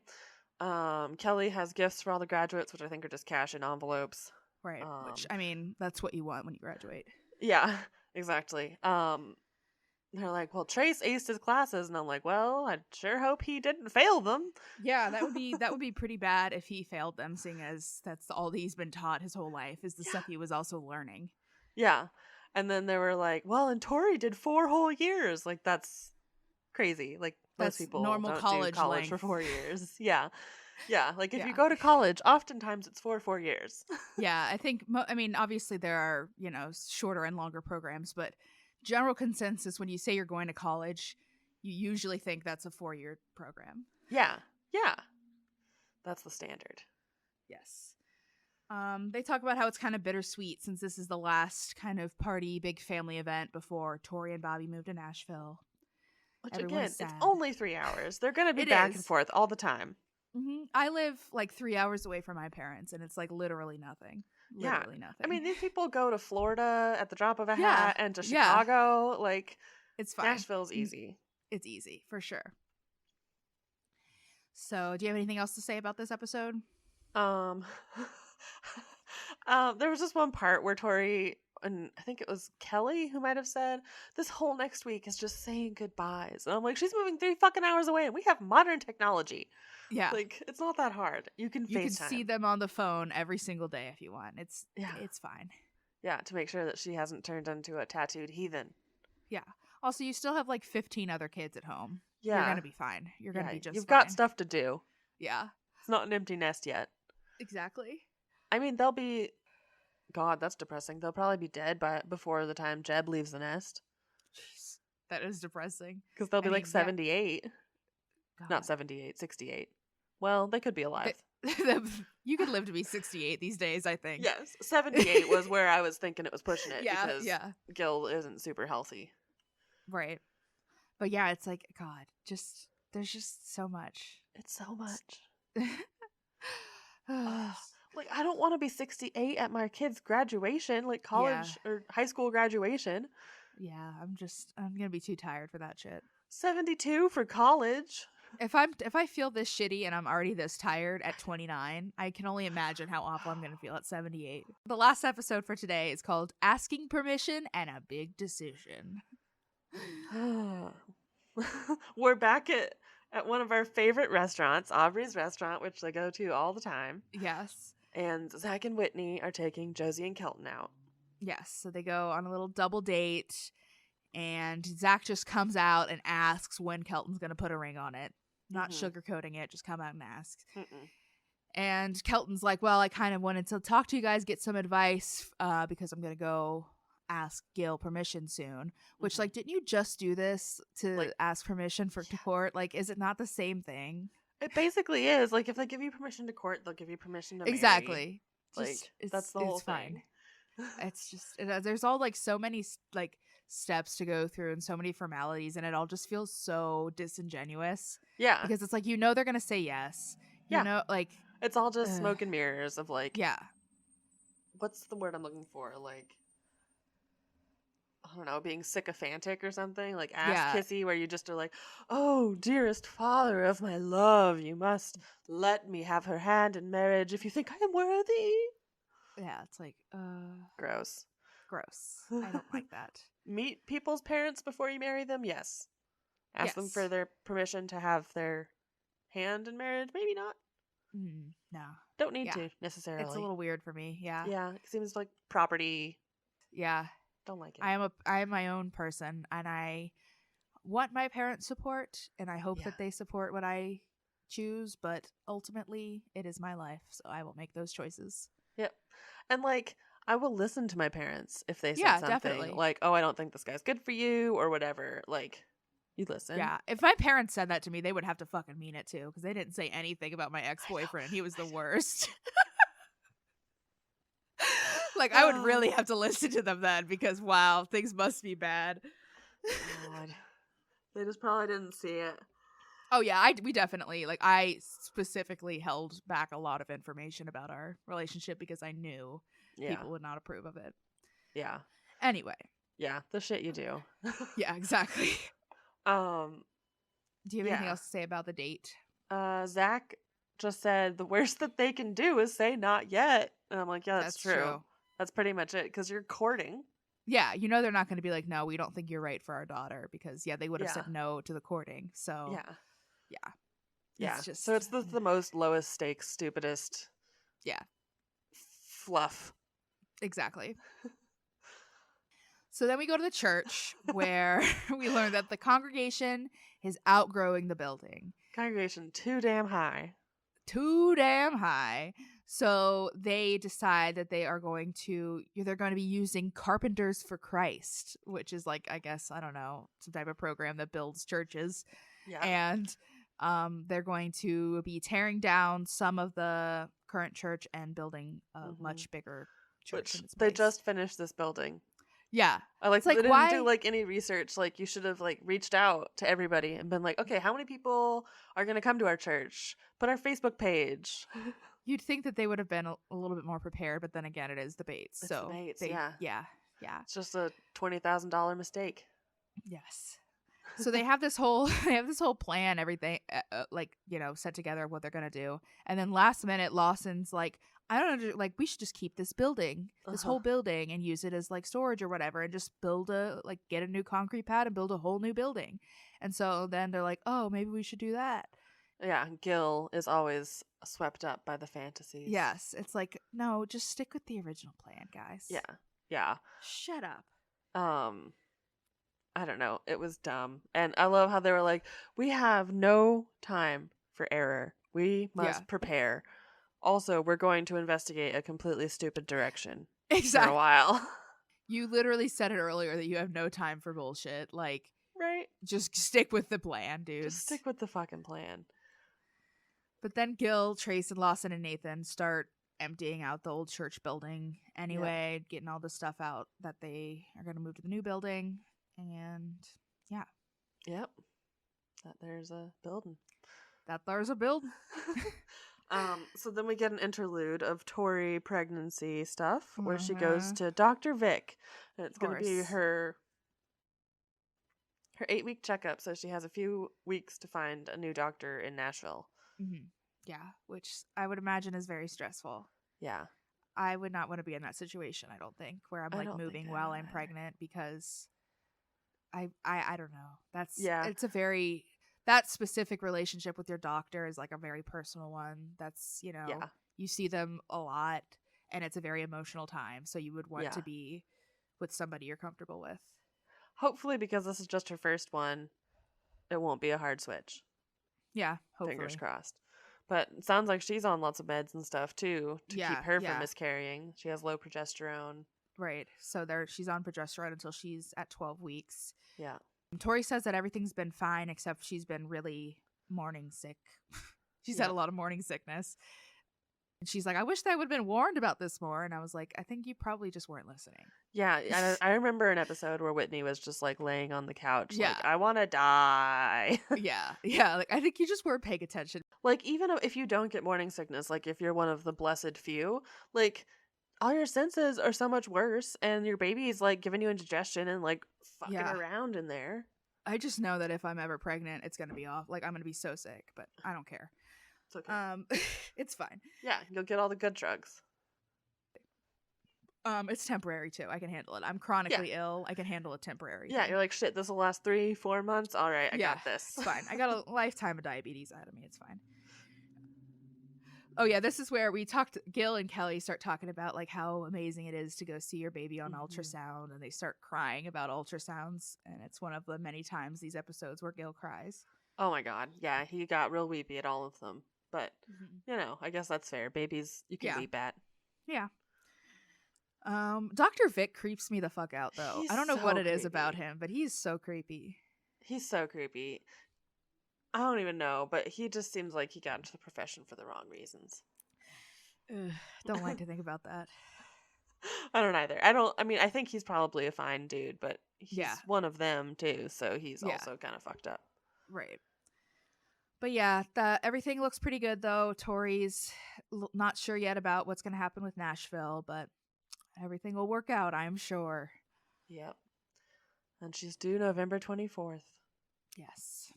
Kelly has gifts for all the graduates, which I think are just cash in envelopes. Right. Which, I mean, that's what you want when you graduate. Yeah. exactly. They're like, well, Trace aced his classes, and I'm like, well, I sure hope he didn't fail them. Yeah, that would be pretty bad if he failed them, seeing as that's all he's been taught his whole life is the stuff he was also learning. Yeah. And then they were like, well, and Tori did 4 whole years. Like, that's crazy. Like, most people normal don't college do college length. for 4 years. Yeah. Yeah. Like, if you go to college, oftentimes it's 4 years. Yeah, I think, obviously there are, shorter and longer programs, but general consensus when you say you're going to college, you usually think that's a 4-year program. Yeah. Yeah. That's the standard. Yes. They talk about how it's kind of bittersweet since this is the last kind of party, big family event before Tori and Bobby move to Nashville. Which again, it's only 3 hours. They're going to be back and forth all the time. Mm-hmm. I live like 3 hours away from my parents, and it's like literally nothing. Literally nothing. I mean, these people go to Florida at the drop of a hat and to Chicago. Like, it's fine. Nashville's easy. It's easy, for sure. So, do you have anything else to say about this episode? There was just one part where Tori, and I think it was Kelly who might have said, this whole next week is just saying goodbyes. And I'm like, she's moving 3 fucking hours away and we have modern technology. Yeah. Like, it's not that hard. You can see them on the phone every single day if you want. It's fine. Yeah, to make sure that she hasn't turned into a tattooed heathen. Yeah. Also, you still have like 15 other kids at home. Yeah. You're going to be fine. You're going to be just You've fine. got stuff to do. Yeah. It's not an empty nest yet. Exactly. I mean, they'll be... God, that's depressing. They'll probably be dead before the time Jeb leaves the nest. Jeez, that is depressing. Because they'll be 78. Not 78, 68. Well, they could be alive. You could live to be 68 these days, I think. Yes. 78 was where I was thinking it was pushing it. Because Gill isn't super healthy. Right. But yeah, it's like, God, there's just so much. It's so much. Like, I don't want to be 68 at my kid's graduation, like college or high school graduation. Yeah, I'm gonna be too tired for that shit. 72 for college. If I feel this shitty and I'm already this tired at 29, I can only imagine how awful I'm gonna feel at 78. The last episode for today is called Asking Permission and a Big Decision. We're back at one of our favorite restaurants, Aubrey's restaurant, which they go to all the time. Yes. And Zach and Whitney are taking Josie and Kelton out. Yes. So they go on a little double date, and Zach just comes out and asks when Kelton's going to put a ring on it. Not sugarcoating it, just come out and ask. And Kelton's like, well, I kind of wanted to talk to you guys, get some advice, because I'm going to go ask Gill permission soon. Which, like, didn't you just do this to ask permission to court? Like, is it not the same thing? It basically is. Like, if they give you permission to court, they'll give you permission to marry. Exactly. Like, that's the whole thing. It's just, there's all, like, so many, like, steps to go through and so many formalities, and it all just feels so disingenuous. Yeah. Because it's like, they're going to say yes. Like... It's all just smoke and mirrors of, like... Yeah. What's the word I'm looking for? Like... I don't know, being sycophantic or something, like ass kissy, where you just are like, oh, dearest father of my love, you must let me have her hand in marriage if you think I am worthy. Yeah, it's like, gross. I don't like that. Meet people's parents before you marry them, yes. Ask them for their permission to have their hand in marriage, maybe not. No. Don't need to, necessarily. It's a little weird for me, yeah. Yeah, it seems like property. Yeah. Don't like it. I am my own person, and I want my parents' support, and I hope that they support what I choose, but ultimately it is my life, so I will make those choices. Yep. And like, I will listen to my parents if they say something definitely. Like, oh, I don't think this guy's good for you or whatever. Like, you listen. Yeah. If my parents said that to me, they would have to fucking mean it too, because they didn't say anything about my ex-boyfriend. He was the worst. Like, I would really have to listen to them then, because, wow, things must be bad. God. They just probably didn't see it. Oh, yeah, we definitely, like, I specifically held back a lot of information about our relationship because I knew people would not approve of it. Yeah. Anyway. Yeah, the shit you do. Yeah, exactly. Do you have anything else to say about the date? Zach just said the worst that they can do is say not yet. And I'm like, yeah, that's true. That's pretty much it, because you're courting. Yeah, they're not going to be like, no, we don't think you're right for our daughter, because they would have said no to the courting. So yeah. It's just, so it's the most lowest stakes, stupidest fluff. Exactly. So then we go to the church where we learn that the congregation is outgrowing the building. Congregation too damn high. So they decide that they're going to be using Carpenters for Christ, which is like, I guess, I don't know, some type of program that builds churches. Yeah. And they're going to be tearing down some of the current church and building a much bigger church. Which they just finished this building. Yeah. I like, they didn't do like any research. Like, you should have like reached out to everybody and been like, okay, how many people are going to come to our church? Put our Facebook page. You'd think that they would have been a little bit more prepared, but then again, it is the Bates. It's so the Bates, yeah. It's just a $20,000 mistake. Yes. So they have this whole plan, everything set together of what they're gonna do, and then last minute Lawson's like, I don't know, like, we should just keep this building, this whole building, and use it as like storage or whatever, and just get a new concrete pad and build a whole new building. And so then they're like, oh, maybe we should do that. Yeah, Gill is always swept up by the fantasies. Yes, it's like, no, just stick with the original plan, guys. Yeah. Shut up. I don't know. It was dumb. And I love how they were like, we have no time for error. We must prepare. Also, we're going to investigate a completely stupid direction for a while. You literally said it earlier that you have no time for bullshit. Like, right? Just stick with the plan, dude. Just stick with the fucking plan. But then Gill, Trace, and Lawson and Nathan start emptying out the old church building anyway, getting all the stuff out that they are going to move to the new building. And Yep. That there's a building. So then we get an interlude of Tori pregnancy stuff where she goes to Dr. Vic. And it's going to be her 8-week checkup, so she has a few weeks to find a new doctor in Nashville. Mm-hmm. Yeah, which I would imagine is very stressful. Yeah. I would not want to be in that situation, I don't think, where I'm like moving while I'm pregnant, because I don't know. It's a very, that specific relationship with your doctor is like a very personal one. That's, you see them a lot and it's a very emotional time. So you would want to be with somebody you're comfortable with. Hopefully, because this is just her first one, it won't be a hard switch. Yeah, hopefully. Fingers crossed. But it sounds like she's on lots of meds and stuff too to keep her from miscarrying. She has low progesterone. Right. So she's on progesterone until she's at 12 weeks. Yeah. And Tori says that everything's been fine except she's been really morning sick. She's had a lot of morning sickness. And she's like, I wish I would have been warned about this more. And I was like, I think you probably just weren't listening. Yeah. I remember an episode where Whitney was just like laying on the couch. Yeah. Like, I want to die. Yeah. Like, I think you just weren't paying attention. Like, even if you don't get morning sickness, like if you're one of the blessed few, like all your senses are so much worse. And your baby's like giving you indigestion and like fucking around in there. I just know that if I'm ever pregnant, it's going to be off. Like, I'm going to be so sick, but I don't care. It's okay. It's fine. Yeah, you'll get all the good drugs. It's temporary too. I can handle it. I'm chronically ill. I can handle a temporary. Yeah, you're like, shit, this will last 3-4 months. All right, I got this. It's fine. I got a lifetime of diabetes ahead of me. It's fine. Oh yeah, this is where Gill and Kelly start talking about like how amazing it is to go see your baby on ultrasound, and they start crying about ultrasounds, and it's one of the many times these episodes where Gill cries. Oh my god, yeah, he got real weepy at all of them. But, I guess that's fair. Babies, you can weep at. Yeah. Dr. Vic creeps me the fuck out, though. I don't know what it is about him, but he's so creepy. He's so creepy. I don't even know, but he just seems like he got into the profession for the wrong reasons. Don't like to think about that. I don't either. I think he's probably a fine dude, but he's one of them, too, so he's also kind of fucked up. Right. But yeah, everything looks pretty good, though. Tori's not sure yet about what's going to happen with Nashville, but everything will work out, I'm sure. Yep. And she's due November 24th. Yes.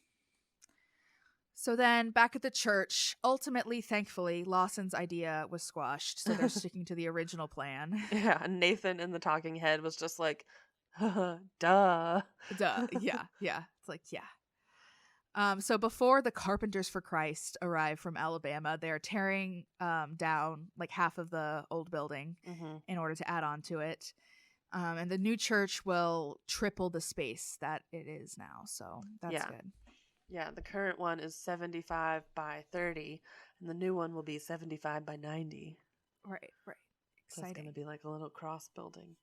So then back at the church, ultimately, thankfully, Lawson's idea was squashed. So they're sticking to the original plan. Yeah, Nathan in the talking head was just like, duh. Duh. Yeah. It's like, yeah. So before the Carpenters for Christ arrive from Alabama, they're tearing down like half of the old building in order to add on to it. And the new church will triple the space that it is now. So that's good. Yeah, the current one is 75 by 30, and the new one will be 75 by 90. Right. Exciting. So it's going to be like a little cross building.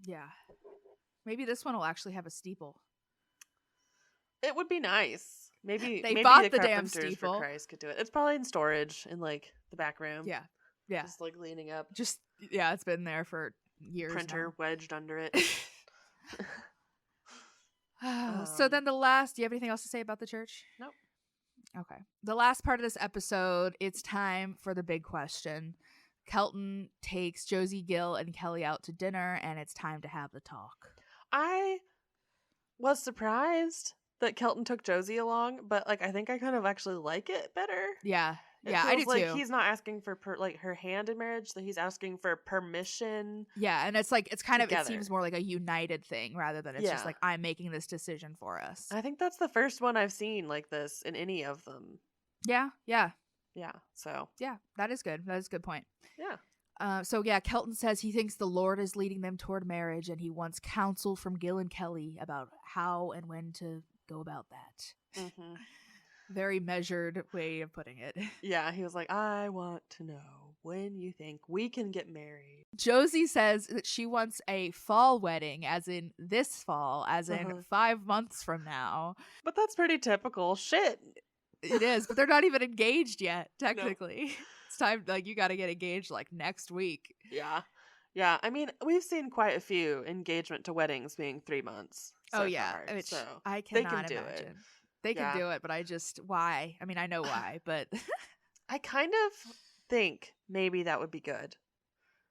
Yeah. Maybe this one will actually have a steeple. It would be nice. Maybe bought the damn Carpenters steeple. for Christ could do it. It's probably in storage in like the back room. Yeah. Just like leaning up. It's been there for years. Printer now. wedged under it. So then do you have anything else to say about the church? Nope. Okay. The last part of this episode, it's time for the big question. Kelton takes Josie, Gill, and Kelly out to dinner, and it's time to have the talk. I was surprised that Kelton took Josie along, but like I think I kind of actually like it better. Yeah. It I do like too. He's not asking for like her hand in marriage, so he's asking for permission. Yeah, and it's like it together. seems more like a united thing rather than it's just like I'm making this decision for us. I think that's the first one I've seen like this in any of them. Yeah. So yeah, that is good. That is a good point. Yeah. So Kelton says he thinks the Lord is leading them toward marriage, and he wants counsel from Gill and Kelly about how and when to go about that. Mm-hmm. Very measured way of putting it. Yeah, he was like, I want to know when you think we can get married. Josie says that she wants a fall wedding, as in this fall, as in 5 months from now. But that's pretty typical. Shit. It is, but they're not even engaged yet, technically. No. It's time, like, you got to get engaged, like, next week. Yeah. Yeah, I mean, we've seen quite a few engagement to weddings being 3 months. So far, which so I cannot imagine. It. They can do it, but why? I mean, I know why, but I kind of think maybe that would be good.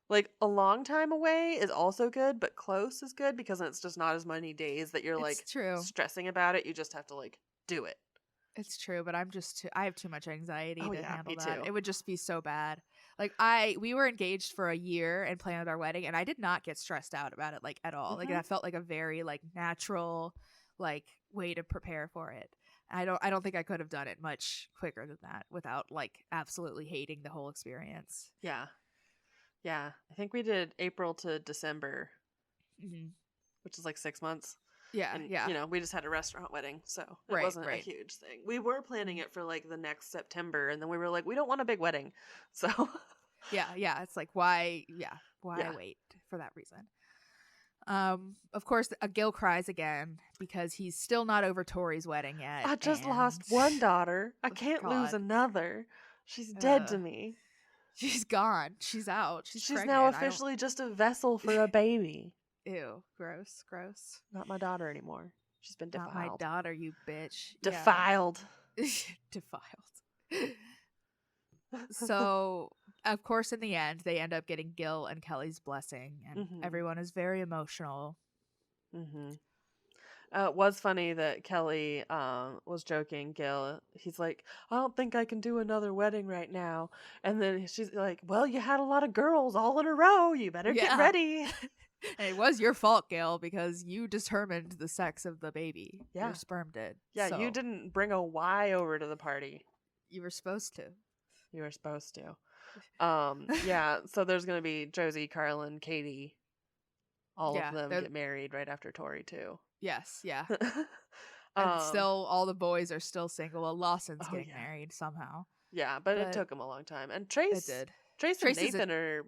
Like, a long time away is also good, but close is good because it's just not as many days that you're like stressing about it. You just have to like do it. It's true, but I have too much anxiety to handle that. Too. It would just be so bad. Like we were engaged for a year and planned our wedding, and I did not get stressed out about it like at all. Mm-hmm. Like that felt like a very like natural like way to prepare for it. I don't think I could have done it much quicker than that without like absolutely hating the whole experience. Yeah. I think we did April to December, which is like 6 months. Yeah, and, you know, we just had a restaurant wedding, so it wasn't a huge thing. We were planning it for like the next September, and then we were like, we don't want a big wedding, so yeah. It's like why wait for that reason? Of course, Gill cries again because he's still not over Tori's wedding yet. I just lost one daughter. I can't lose another. She's dead to me. She's gone. She's out. She's pregnant. Now officially just a vessel for a baby. Ew, gross. Not my daughter anymore. She's been defiled. Not my daughter, you bitch. Defiled. Yeah. Defiled. So, of course, in the end, they end up getting Gill and Kelly's blessing, and everyone is very emotional. It was funny that Kelly was joking. Gill, he's like, I don't think I can do another wedding right now. And then she's like, well, you had a lot of girls all in a row. You better get ready. And it was your fault, Gill, because you determined the sex of the baby. Yeah. Your sperm did. Yeah, so. You didn't bring a Y over to the party. You were supposed to. Yeah, so there's going to be Josie, Carlin, Katie. All of them get married right after Tori, too. Yes, yeah. And still, all the boys are still single. Well, Lawson's getting married somehow. Yeah, but it took him a long time. And Trace and Nathan are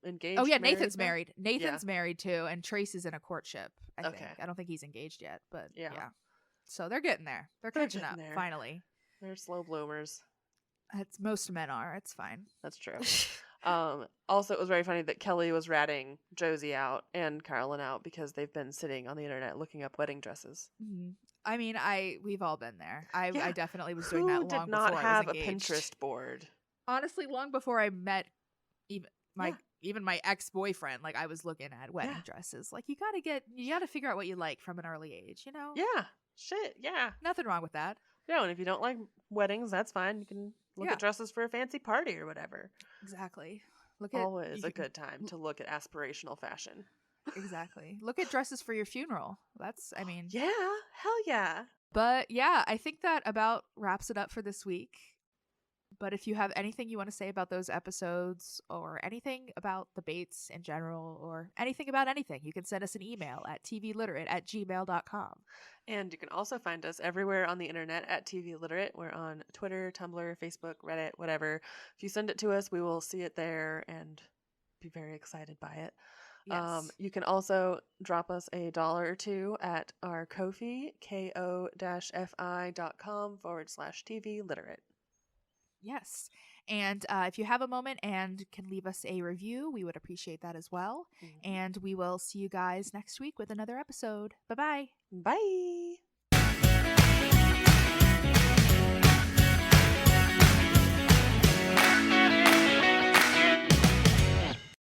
engaged. Oh, yeah, Nathan's married. Nathan's married, too, and Trace is in a courtship, I think. I don't think he's engaged yet, but yeah. So they're getting there. They're catching up, finally. They're slow bloomers. Most men are. It's fine. That's true. Also, it was very funny that Kelly was ratting Josie out and Carolyn out because they've been sitting on the internet looking up wedding dresses. Mm-hmm. I mean, we've all been there. I definitely was doing that long before I was engaged. Who did not have a Pinterest board? Honestly, long before I met even my ex-boyfriend, like I was looking at wedding dresses. Like you gotta figure out what you like from an early age, you know? Yeah. Shit. Yeah. Nothing wrong with that. Yeah, and if you don't like weddings, that's fine. You can look at dresses for a fancy party or whatever. Exactly. Always a good time to look at aspirational fashion. Exactly. Look at dresses for your funeral. Yeah, hell yeah. But yeah, I think that about wraps it up for this week. But if you have anything you want to say about those episodes or anything about the Bates in general or anything about anything, you can send us an email at tvliterate@gmail.com. And you can also find us everywhere on the internet at TV Literate. We're on Twitter, Tumblr, Facebook, Reddit, whatever. If you send it to us, we will see it there and be very excited by it. Yes. You can also drop us $1 or $2 at our Ko-fi, ko-fi.com/TV Literate. Yes. And if you have a moment and can leave us a review, we would appreciate that as well. Mm-hmm. And we will see you guys next week with another episode. Bye-bye. Bye.